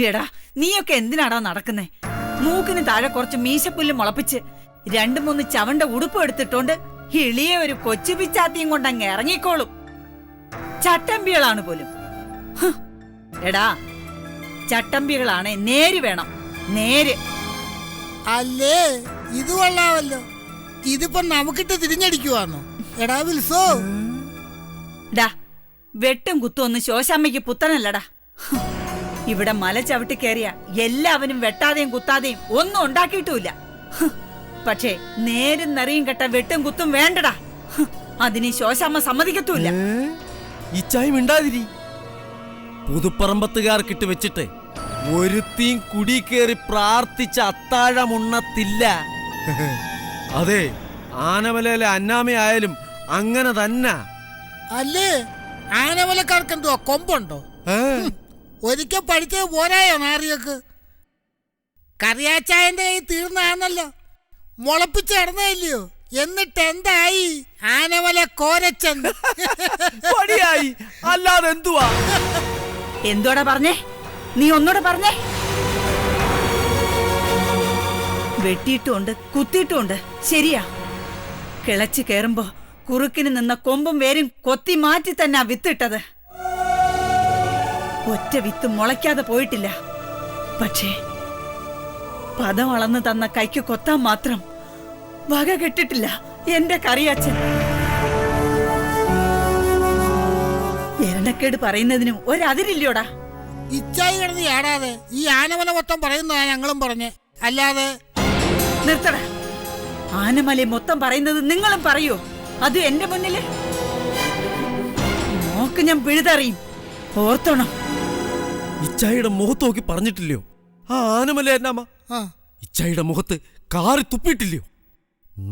എടാ നീയൊക്കെ എന്തിനാടാ നടക്കുന്നേ? മൂക്കിന് താഴെ കുറച്ച് മീശപ്പുല്ല് മുളപ്പിച്ച് 2-3 ചവണ്ട ഉടുപ്പ് എടുത്തിട്ടോണ്ട് എളിയ ഒരു കൊച്ചു പിച്ചാത്തിയും കൊണ്ടങ്ങ് ഇറങ്ങിക്കോളും. ചട്ടമ്പികളാണ് പോലും. എടാ ചട്ടമ്പികളാണ്, നേര് വേണം, നേര്. അല്ലേ ഇത് കൊള്ളാമല്ലോ. ഇതിപ്പോ നമുക്കിട്ട് തിരിഞ്ഞടിക്കുവാന്നോ? എടാ വിൽസോ, ഡാ വെട്ടും കുത്തും ഒന്നും ശോശാമ്മയ്ക്ക് പുത്തനല്ലടാ. ഇവിടെ മല ചവിട്ടി കയറിയ എല്ലാവരും വെട്ടാതെയും കുത്താതെയും ഒന്നും ഉണ്ടാക്കിയിട്ടുമില്ല. പക്ഷേ നേരും നിറയും കെട്ട വെട്ടും കുത്തും വേണ്ടടാ. അതിന് ശോശാമ്മ സമ്മതിക്കത്തുമില്ല. ഇച്ചായും മിണ്ടാതിരി. പുതുപ്പറമ്പത്തുകാർക്കിട്ട് വെച്ചിട്ട് ഒരുത്തീം കുടി കയറി പ്രാർത്ഥിച്ച അത്താഴമുണ്ണത്തില്ല. അതെ, ആനമലയിലെ അന്നാമയായാലും അങ്ങനെ തന്നെ. അല്ലേ ആനമലക്കാർക്ക് എന്തുവാ കൊമ്പുണ്ടോ? ഒരിക്കൽ പഠിച്ചത് പോരായോ നാറിയൊക്കെ? കറിയാച്ചായന്റെ കൈ തീർന്നാണല്ലോ, മുളപ്പിച്ച് നടന്നല്ലയോ. എന്നിട്ട് എന്തായി? ആനമല കോരച്ചെന്ന് പടിയായി, അല്ലാതെ എന്തുവാ? എന്തോടാ പറഞ്ഞേ? നീ ഒന്നൂടെ പറഞ്ഞേ. വെട്ടിയിട്ടുമുണ്ട് കുത്തിയിട്ടുമുണ്ട്, ശരിയാ. കിളച്ച് കയറുമ്പോ കുറുക്കിന് നിന്ന കൊമ്പും വേരും കൊത്തി മാറ്റി തന്നെ വിത്തിട്ടത്. ഒറ്റ വിത്ത് മുളയ്ക്കാതെ പോയിട്ടില്ല. പക്ഷേ പദം അളന്നു തന്ന കൈക്ക് കൊത്താൻ മാത്രം വക കെട്ടിട്ടില്ല എന്റെ കറിയാച്ചൻ. എരണക്കേട് പറയുന്നതിനും ഒരതിരില്ലോടാ. ഇച്ചായി കിടന്ന് ഏടാതെ ഈ ആനമല മൊത്തം പറയുന്നതാ ഞങ്ങളും പറഞ്ഞേ, അല്ലാതെ. നിർത്തട. ആനമല മൊത്തം പറയുന്നത് നിങ്ങളും പറയൂ, അത് എന്റെ മുന്നില്. നോക്ക്, ഞാൻ പിഴുതറിയും, ഓർത്തണം. ഇച്ചായിയുടെ മുഖത്ത് നോക്കി പറഞ്ഞിട്ടില്ലയോ ആ ആനമല എന്നാമ? ഇച്ചായിയുടെ മുഖത്ത് കാറി തുപ്പിയിട്ടില്ലയോ?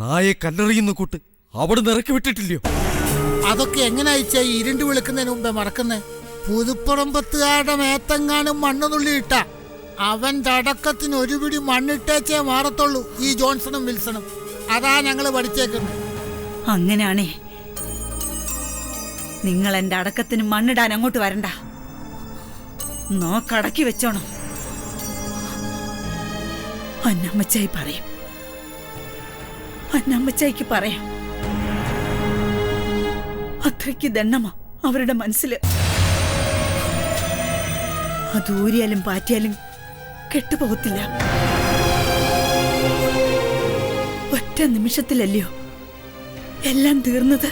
നായെ കല്ലെറിയുന്ന കൂട്ട് അവിടെ നിറക്കി വിട്ടിട്ടില്ലയോ? അതൊക്കെ എങ്ങനെയാ ഇച്ചായി ഇരുണ്ട് വിളിക്കുന്നതിന് മുമ്പേ മറക്കുന്നേ? പുതുപ്പറമ്പത്തുകാരുടെ മേത്തെങ്ങാനും മണ്ണ് നുള്ളി ഇട്ട അവന്റെ അടക്കത്തിന് ഒരു പിടി മണ്ണിട്ടേച്ചേ മാറത്തുള്ളൂ ഈ ജോൺസണും വിൽസണും. അതാ ഞങ്ങള് പഠിച്ചേക്കുന്നത്. അങ്ങനെയാണേ നിങ്ങൾ എന്റെ അടക്കത്തിന് മണ്ണിടാൻ അങ്ങോട്ട് വരണ്ട. നോക്കടക്കി വെച്ചോണം. അന്നമ്മച്ചായി പറയും, അന്നമ്മച്ചായിക്ക് പറയാം. അത്രയ്ക്ക് ദണ്ണമ അവരുടെ മനസ്സില്. അതൂരിയാലും പാറ്റിയാലും കെട്ടുപോകത്തില്ല. ഒറ്റ നിമിഷത്തിലല്ലയോ എല്ലാം തീർന്നത്.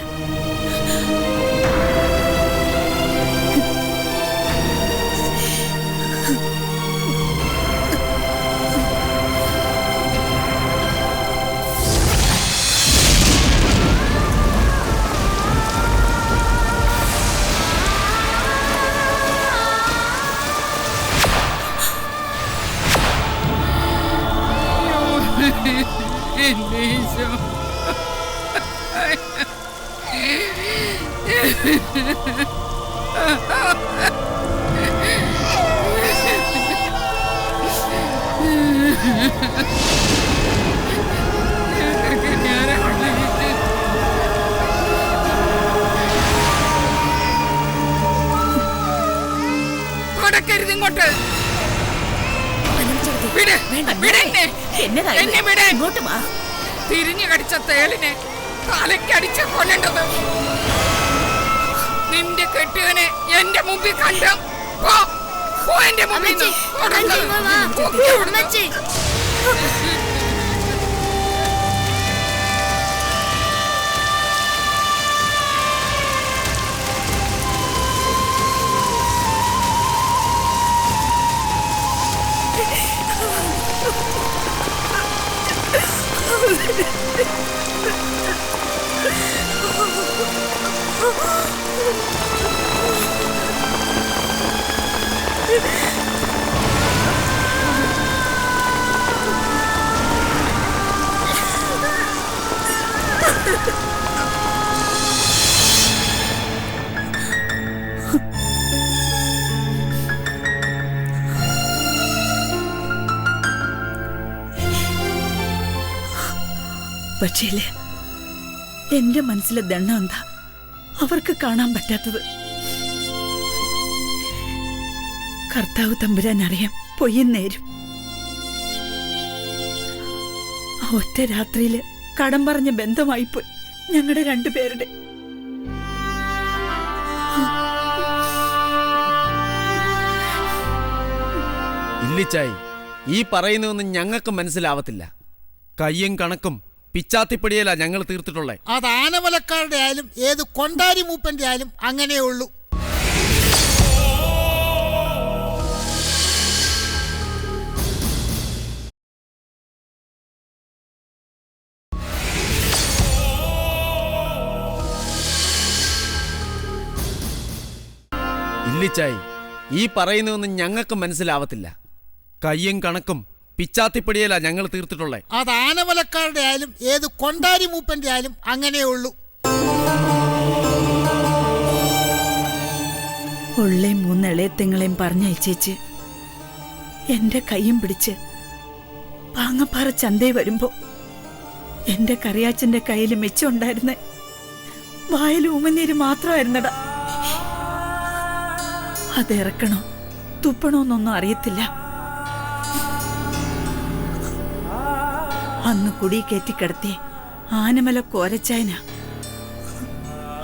ഇങ്ങോട്ട് തിരിഞ്ഞു കടിച്ച തേളിനെ തലക്കടിച്ച് കൊല്ലേണ്ടത്. നിന്റെ കെട്ടിയവനെ എന്റെ മുമ്പിൽ കണ്ട എന്റെ മുമ്പിൽ പക്ഷേ എന്റെ മനസ്സിലെ ദണ്ണം എന്താ അവർക്ക് കാണാൻ പറ്റാത്തത്? കർത്താവ് തമ്പുരാൻ അറിയാം പൊയ്യും നേരും. ആ ഒറ്റ രാത്രിയില് കടം പറഞ്ഞ ബന്ധമായിപ്പോയി ഞങ്ങളുടെ രണ്ടുപേരുടെ. ഇല്ലിച്ചായി, ഈ പറയുന്നതൊന്നും ഞങ്ങൾക്ക് മനസ്സിലാവത്തില്ല. കയ്യും കണക്കും പിച്ചാത്തിപ്പടിയല്ല ഞങ്ങൾ തീർത്തിട്ടുള്ളേ. അത് ആനമലക്കാരുടെ ആയാലും ഏത് കൊണ്ടാരി മൂപ്പന്റെ ആയാലും അങ്ങനെയുള്ളൂ. ഇല്ലിച്ചായി, ഈ പറയുന്നതൊന്നും ഞങ്ങൾക്ക് മനസ്സിലാവത്തില്ല. കയ്യും കണക്കും പിച്ചാത്തിപ്പടിയല്ല ഞങ്ങൾ തീർത്തിട്ടുള്ളേ. അത് ആനമലക്കാരുടെ ആയാലും ഏത് കൊണ്ടാരി മൂപ്പന്റെ ആയാലും അങ്ങനെയുള്ളൂ. ഉള്ളേം 3 ഇളയത്തിങ്ങളെയും പറഞ്ഞയച്ചേച്ച് എന്റെ കയ്യും പിടിച്ച് പാങ്ങപ്പാറ ചന്തയിൽ വരുമ്പോ എന്റെ കറിയാച്ചന്റെ കയ്യിൽ മെച്ചമുണ്ടായിരുന്നേ വായിൽ ഉമനീര് മാത്രമായിരുന്നടാ. അതിറക്കണോ തുപ്പണോന്നൊന്നും അറിയത്തില്ല. അന്ന് കുടി കയറ്റിക്കിടത്തി ആനമല കോരച്ചായന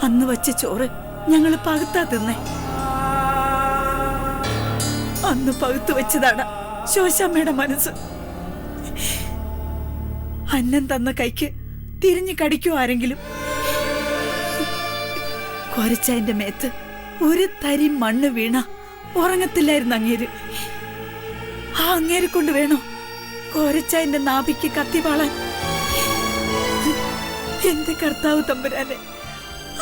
അന്ന് വച്ച ചോറ് ഞങ്ങള് പകുത്താ തിന്നേ. അന്ന് പകുത്തു വെച്ചതാണ് ശോശമ്മയുടെ മനസ്സ്. അന്നം തന്ന കൈക്ക് തിരിഞ്ഞു കടിക്കോ ആരെങ്കിലും? കോരച്ചായന്റെ മേത്ത് ഒരു തരി മണ്ണ് വീണ ഉറങ്ങത്തില്ലായിരുന്നു അങ്ങേര്. ആ അങ്ങേരെ കൊണ്ട് വേണോ കോരച്ചായന്റെ നാഭിക്ക് കത്തിവാളാൻ? എന്റെ കർത്താവ് തമ്പുരാനെ,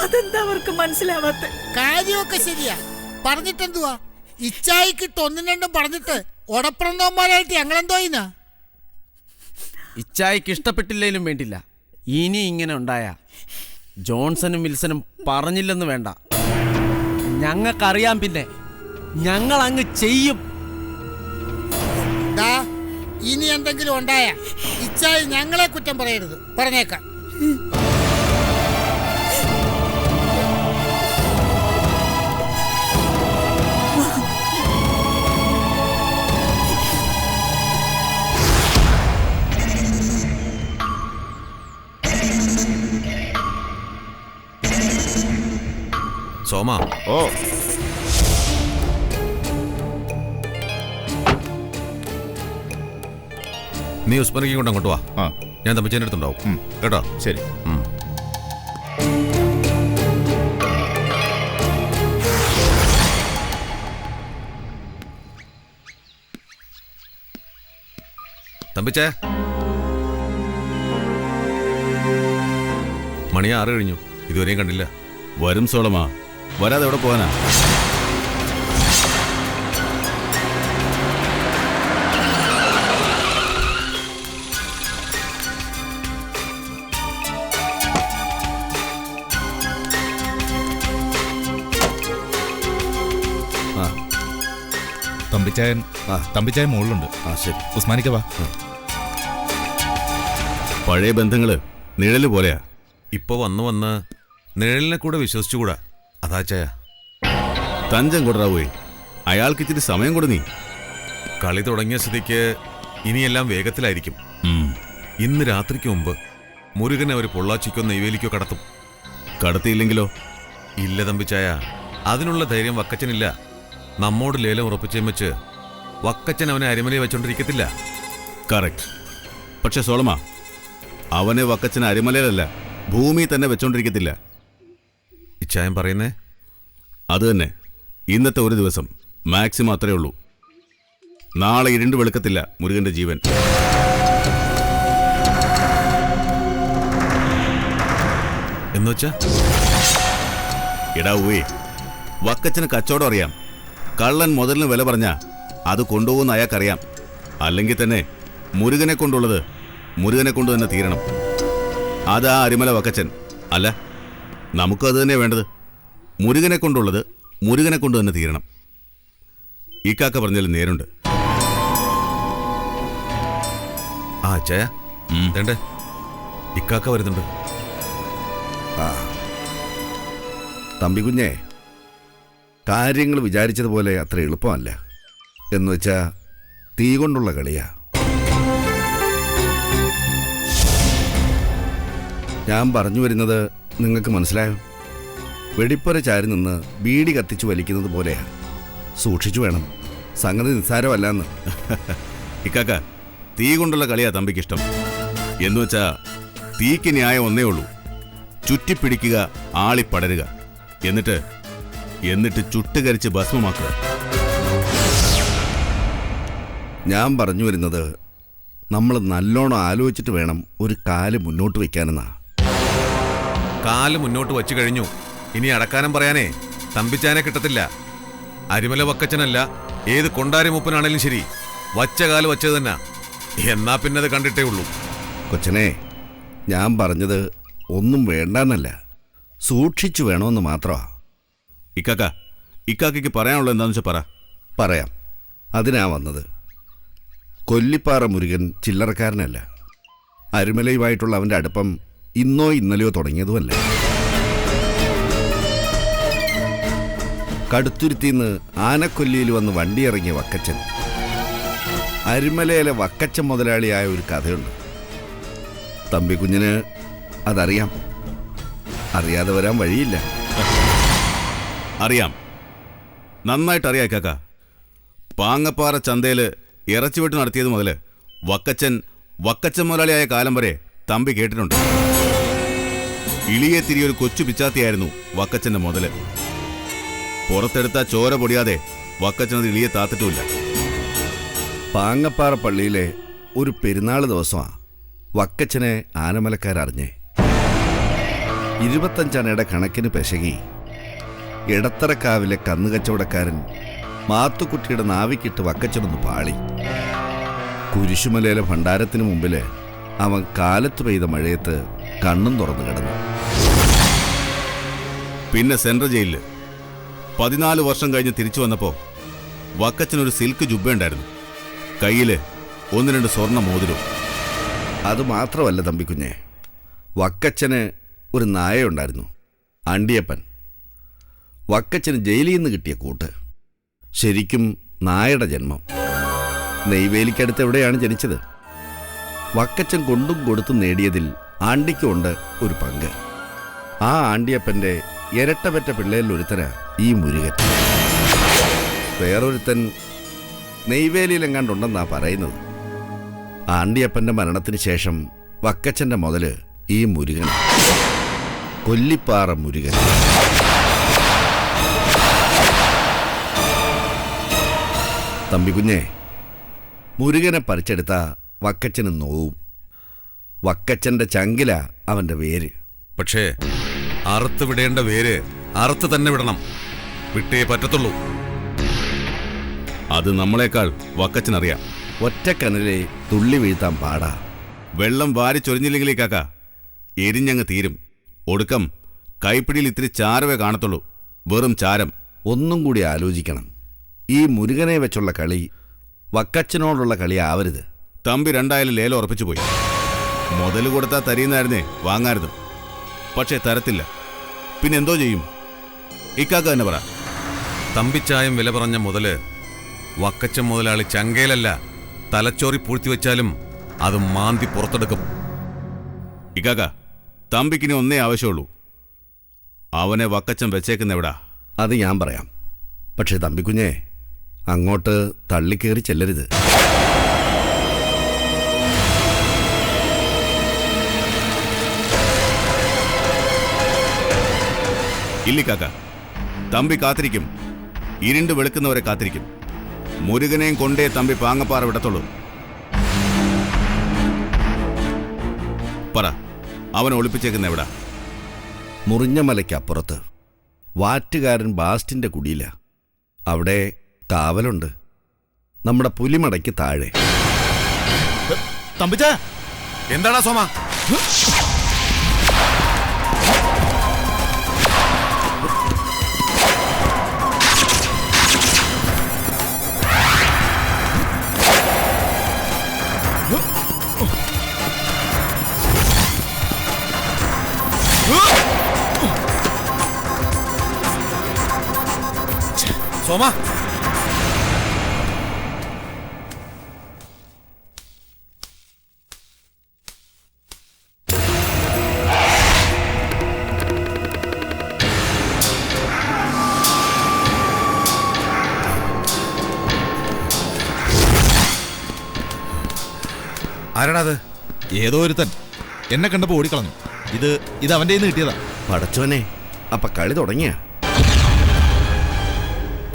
അതെന്താ അവർക്ക് മനസ്സിലാവാത്ത? കാര്യമൊക്കെ ശരിയാ, പറഞ്ഞിട്ടെന്തുവാ? ഇച്ചായിക്കിട്ട് 1-2 പറഞ്ഞിട്ട് ഉടപ്പുറന്നോന്മാരായിട്ട് ഞങ്ങളെന്തോയിനാ? ഇച്ചായിക്ക് ഇഷ്ടപ്പെട്ടില്ലേലും വേണ്ടില്ല, ഇനി ഇങ്ങനെ ഉണ്ടായ ജോൺസണും വിൽസനും പറഞ്ഞില്ലെന്ന് വേണ്ട, ഞങ്ങൾക്കറിയാം. പിന്നെ ഞങ്ങൾ അങ്ങ് ചെയ്യും. ഇനി എന്തെങ്കിലും ഉണ്ടായ ഇച്ചായി ഞങ്ങളെ കുറ്റം പറയരുത്, പറഞ്ഞേക്കാം. സോമ, ഓ നീ ഉസ്മാനിക്ക് കൊണ്ട് അങ്ങോട്ട് വാ. ആ, ഞാൻ തമ്മിച്ചേൻ്റെ അടുത്തുണ്ടാവും കേട്ടോ. ശരി. തമ്പിച്ചേ, മണി 6 കഴിഞ്ഞു, ഇതുവരെയും കണ്ടില്ല. വരും സോളമാ, വരാതെ എവിടെ പോകാനാ? തമ്പിച്ചായൻ മുകളിലുണ്ട്. ശരി. ഉസ്മാനിക്ക വാ. പഴയ ബന്ധങ്ങള് നിഴല് പോലെയാ. ഇപ്പോൾ വന്ന് നിഴലിനെ കൂടെ വിശ്വസിച്ചുകൂടാ. അതാ ചായ. തഞ്ചം കൊടുറാവേ, അയാൾക്ക് ഇച്ചിരി സമയം കൊടു. നീ കളി തുടങ്ങിയ സ്ഥിതിക്ക് ഇനിയെല്ലാം വേഗത്തിലായിരിക്കും. ഇന്ന് രാത്രിക്ക് മുമ്പ് മുരുകനെ ഒരു പൊള്ളാച്ചിക്കോ നെയ്വേലിക്കോ കടത്തും. കടത്തിയില്ലെങ്കിലോ? ഇല്ല തമ്പിച്ചായ, അതിനുള്ള ധൈര്യം വക്കച്ചനില്ല. നമ്മോട് ലേലം ഉറപ്പിച്ചേം വെച്ച് വക്കച്ചൻ അവനെ അരിമലയെ വെച്ചോണ്ടിരിക്കത്തില്ല. കറക്റ്റ്. പക്ഷെ സോളമ, അവനെ വക്കച്ചന് അരിമലയിലല്ല, ഭൂമി തന്നെ വെച്ചോണ്ടിരിക്കത്തില്ല. ഇച്ചായം പറയുന്നേ അത് തന്നെ. ഇന്നത്തെ ഒരു ദിവസം മാക്സിമം അത്രേ ഉള്ളൂ. നാളെ ഇരുണ്ട് വെളുക്കത്തില്ല മുരുകന്റെ ജീവൻ. എന്നുവെച്ചാ? എടാ ഊവേ, വക്കച്ചന് കച്ചവടം അറിയാം. കള്ളൻ മുതലിന് വില പറഞ്ഞാ അത് കൊണ്ടുപോകുന്ന അയാൾക്കറിയാം. അല്ലെങ്കിൽ തന്നെ മുരുകനെ കൊണ്ടുള്ളത് മുരുകനെ കൊണ്ട് തന്നെ തീരണം. അതാ അരിമല വക്കച്ചൻ. അല്ല, നമുക്കത് തന്നെ വേണ്ടത്. മുരുകനെ കൊണ്ടുള്ളത് മുരുകനെ കൊണ്ട് തന്നെ തീരണം. ഈ കാക്ക പറഞ്ഞാലും നേരുണ്ട്. ആ ചായ വേണ്ടേ, ഇക്കാക്ക വരുന്നുണ്ട്. തമ്പി കുഞ്ഞേ, കാര്യങ്ങൾ വിചാരിച്ചതുപോലെ അത്ര എളുപ്പമല്ല. എന്നുവെച്ചാ തീ കൊണ്ടുള്ള കളിയാ. ഞാൻ പറഞ്ഞു വരുന്നത് നിങ്ങൾക്ക് മനസ്സിലായോ? വെടിപ്പുര ചാരി നിന്ന് ബീഡി കത്തിച്ചു വലിക്കുന്നത് പോലെയാ. സൂക്ഷിച്ചു വേണം, സംഗതി നിസ്സാരമല്ലെന്ന്. ഇക്കാക്ക, തീ കൊണ്ടുള്ള കളിയാ തമ്പിക്കിഷ്ടം. എന്നുവെച്ചാ തീക്ക് ന്യായം ഒന്നേ ഉള്ളൂ: ചുറ്റിപ്പിടിക്കുക, ആളിപ്പടരുക, എന്നിട്ട് ചുട്ടുകരിച്ച് ഭസ്മമാക്കുക. ഞാൻ പറഞ്ഞു വരുന്നത് നമ്മൾ നല്ലോണം ആലോചിച്ചിട്ട് വേണം ഒരു കാല് മുന്നോട്ട് വയ്ക്കാനെന്നാ. കാല് മുന്നോട്ട് വച്ചു കഴിഞ്ഞു. ഇനി അടക്കാനം പറയാനേ തമ്പിച്ചാനെ കിട്ടത്തില്ല. അരിമല വക്കച്ചനല്ല, ഏത് കൊണ്ടാരി മൂപ്പനാണേലും ശരി, വച്ച കാല് വച്ചത് തന്നെ. എന്നാ പിന്നെ അത് കണ്ടിട്ടേ ഉള്ളൂ. കൊച്ചനെ, ഞാൻ പറഞ്ഞത് ഒന്നും വേണ്ടെന്നല്ല, സൂക്ഷിച്ചു വേണമെന്ന് മാത്രമാ. ഇക്കാക്കയ്ക്ക് പറയാനുള്ളത് എന്താണെന്ന് വെച്ചാൽ പറ. പറയാം, അതിനാ വന്നത്. കൊല്ലിപ്പാറ മുരുകൻ ചില്ലറക്കാരനല്ല. അരിമലയുമായിട്ടുള്ള അവൻ്റെ അടുപ്പം ഇന്നോ ഇന്നലെയോ തുടങ്ങിയതുമല്ല. കടുത്തുരുത്തിന്ന് ആനക്കൊല്ലിയിൽ വന്ന് വണ്ടിയിറങ്ങിയ വക്കച്ചൻ. അരിമലയിലെ വക്കച്ചൻ മുതലാളിയായ ഒരു കഥയുണ്ട്. തമ്പിക്കുഞ്ഞിന് അതറിയാം. അറിയാതെ വരാൻ വഴിയില്ല. അറിയാം, നന്നായിട്ടറിയാം കാക്ക. പാങ്ങപ്പാറ ചന്തയില് ഇറച്ചിവെട്ട് നടത്തിയത് മുതൽ വക്കച്ചൻ മുതലാളിയായ കാലം വരെ തമ്പി കേട്ടിട്ടുണ്ട്. ഇളിയെ തിരിയൊരു കൊച്ചു പിച്ചാത്തിയായിരുന്നു വക്കച്ചന്റെ മുതല്. പുറത്തെടുത്ത ചോര പൊടിയാതെ വക്കച്ചനത് ഇളിയെ താത്തിട്ടുമില്ല. പാങ്ങപ്പാറ പള്ളിയിലെ ഒരു പെരുന്നാൾ ദിവസമാണ് വക്കച്ചനെ ആനമലക്കാരറിഞ്ഞേ. 25 അണയുടെ കണക്കിന് പെശകി ഇടത്തറക്കാവിലെ കന്നുകച്ചവടക്കാരൻ മാത്തുക്കുട്ടിയുടെ നാവിക്കിട്ട് വക്കച്ചനൊന്ന് പാളി. കുരിശുമലയിലെ ഭണ്ഡാരത്തിന് മുമ്പിൽ അവൻ കാലത്ത് പെയ്ത മഴയത്ത് കണ്ണും തുറന്നു കിടന്നു. പിന്നെ സെൻട്രൽ ജയിലില് 14 വർഷം കഴിഞ്ഞ് തിരിച്ചു വന്നപ്പോൾ വക്കച്ചനൊരു സിൽക്ക് ജുബ്ബയുണ്ടായിരുന്നു. കയ്യില് 1-2 സ്വർണ്ണ മോതിരവും. അതുമാത്രമല്ല തമ്പിക്കുഞ്ഞെ, വക്കച്ചന് ഒരു നായയുണ്ടായിരുന്നു, അണ്ടിയപ്പൻ. വക്കച്ചന് ജയിലിൽ നിന്ന് കിട്ടിയ കൂട്ട്. ശരിക്കും നായയുടെ ജന്മം. നെയ്വേലിക്കടുത്ത് എവിടെയാണ് ജനിച്ചത്. വക്കച്ചൻ കൊണ്ടും കൊടുത്തും നേടിയതിൽ ആണ്ടിക്കുണ്ട് ഒരു പങ്ക്. ആ ആണ്ടിയപ്പൻ്റെ ഇരട്ടപെറ്റ പിള്ളേരിൽ ഒരുത്തനാ ഈ മുരുകൻ. വേറൊരുത്തൻ നെയ്വേലിയിലെങ്ങാണ്ടുണ്ടെന്നാ പറയുന്നത്. ആണ്ടിയപ്പൻ്റെ മരണത്തിന് ശേഷം വക്കച്ചൻ്റെ മുതല് ഈ മുരുകൻ, കൊല്ലിപ്പാറ മുരുകൻ. തമ്പിക്കുഞ്ഞെ, മുരുകനെ പറിച്ചെടുത്ത വക്കച്ചന് നോവും. വക്കച്ചൻ്റെ ചങ്കില അവൻ്റെ വേര്. പക്ഷേ അറുത്ത് വിടേണ്ട വേര് അറുത്ത് തന്നെ വിടണം. വിട്ടേ പറ്റത്തുള്ളൂ. അത് നമ്മളെക്കാൾ വക്കച്ചനറിയാം. ഒറ്റക്കനലെ തുള്ളി വീഴ്ത്താൻ പാടാ. വെള്ളം വാരി ചൊരിഞ്ഞില്ലെങ്കിലേ കാക്ക എരിഞ്ഞങ്ങ് തീരും. ഒടുക്കം കൈപ്പിടിയിൽ ഇത്തിരി ചാരവേ കാണത്തുള്ളൂ, വെറും ചാരം. ഒന്നും കൂടി ആലോചിക്കണം. ഈ മുരുകനെ വെച്ചുള്ള കളി വക്കച്ചനോടുള്ള കളി ആവരുത്. തമ്പി 2 ലേലം ഉറപ്പിച്ചു പോയി. മുതൽ കൊടുത്താൽ തരിയുന്നായിരുന്നേ വാങ്ങായിരുന്നു. പക്ഷേ തരത്തില്ല. പിന്നെന്തോ ചെയ്യും? ഇക്കാക്ക തന്നെ പറ. തമ്പിച്ചായം വില പറഞ്ഞ മുതല് വക്കച്ചൻ മുതലാളി ചങ്കയിലല്ല, തലച്ചോറി പൂഴ്ത്തിവെച്ചാലും അത് മാന്തി പുറത്തെടുക്കും. ഇക്കാക്ക, തമ്പിക്കിനി ഒന്നേ ആവശ്യമുള്ളൂ. അവനെ വക്കച്ചൻ വെച്ചേക്കുന്ന എവിടാ? അത് ഞാൻ പറയാം. പക്ഷേ തമ്പിക്കുഞ്ഞെ, അങ്ങോട്ട് തള്ളിക്കേറി ചെല്ലരുത്. ഇല്ലിക്കാക്ക, തമ്പി കാത്തിരിക്കും. ഇരുണ്ട് വെളുക്കുന്നവരെ കാത്തിരിക്കും. മുരുകനെയും കൊണ്ടേ തമ്പി പാങ്ങപ്പാറ വിടത്തുള്ളൂ. പറ, അവൻ ഒളിപ്പിച്ചേക്കുന്ന എവിടാ? മുറിഞ്ഞ മലയ്ക്കപ്പുറത്ത് വാറ്റുകാരൻ ബാസ്റ്റിന്റെ കുടിയില. അവിടെ കാവലുണ്ട്. നമ്മുടെ പുലിമടയ്ക്ക് താഴെ. തമ്പിച്ച, എന്താടാ സോമ? സോമ, ആരാടാ അത്? ഏതോ ഒരുത്തൻ എന്നെ കണ്ടപ്പോ ഓടിക്കളഞ്ഞു. ഇത് അവന്റെ കയ്യിൽ നിന്ന് കിട്ടിയതാ. പടച്ചോനെ, അപ്പൊ കളി തുടങ്ങിയ?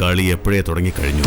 കളി എപ്പോഴേ തുടങ്ങിക്കഴിഞ്ഞു.